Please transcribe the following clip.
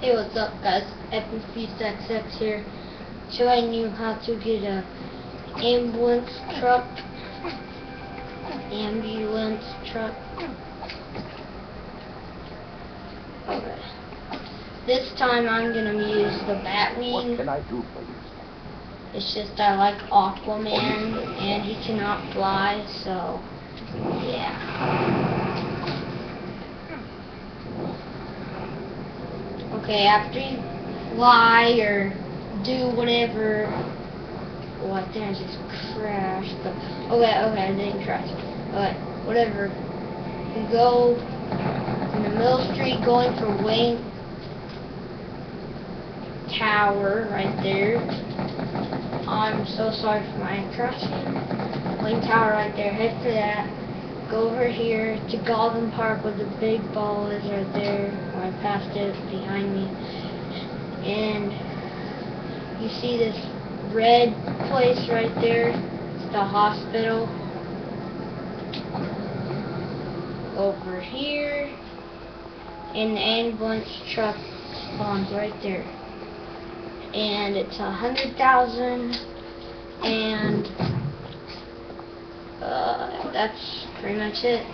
Hey, what's up guys, FFBeastXX here, showing you how to get a ambulance truck. Okay. This time I'm gonna use the Batwing. What can I do for you? It's just I like Aquaman and he cannot fly, so yeah. Okay, after you fly or do whatever, oh, I think I just crashed, but okay, I didn't crash. Okay, whatever. You go in the middle of the street going for Wayne Tower right there. I'm so sorry for my crashing. Wayne Tower right there, head for that. Go over here to Gotham Park where the big ball is right there. I passed it behind me. And you see this red place right there? It's the hospital. Over here. And the ambulance truck spawns right there. And it's 100,000 and that's pretty much it.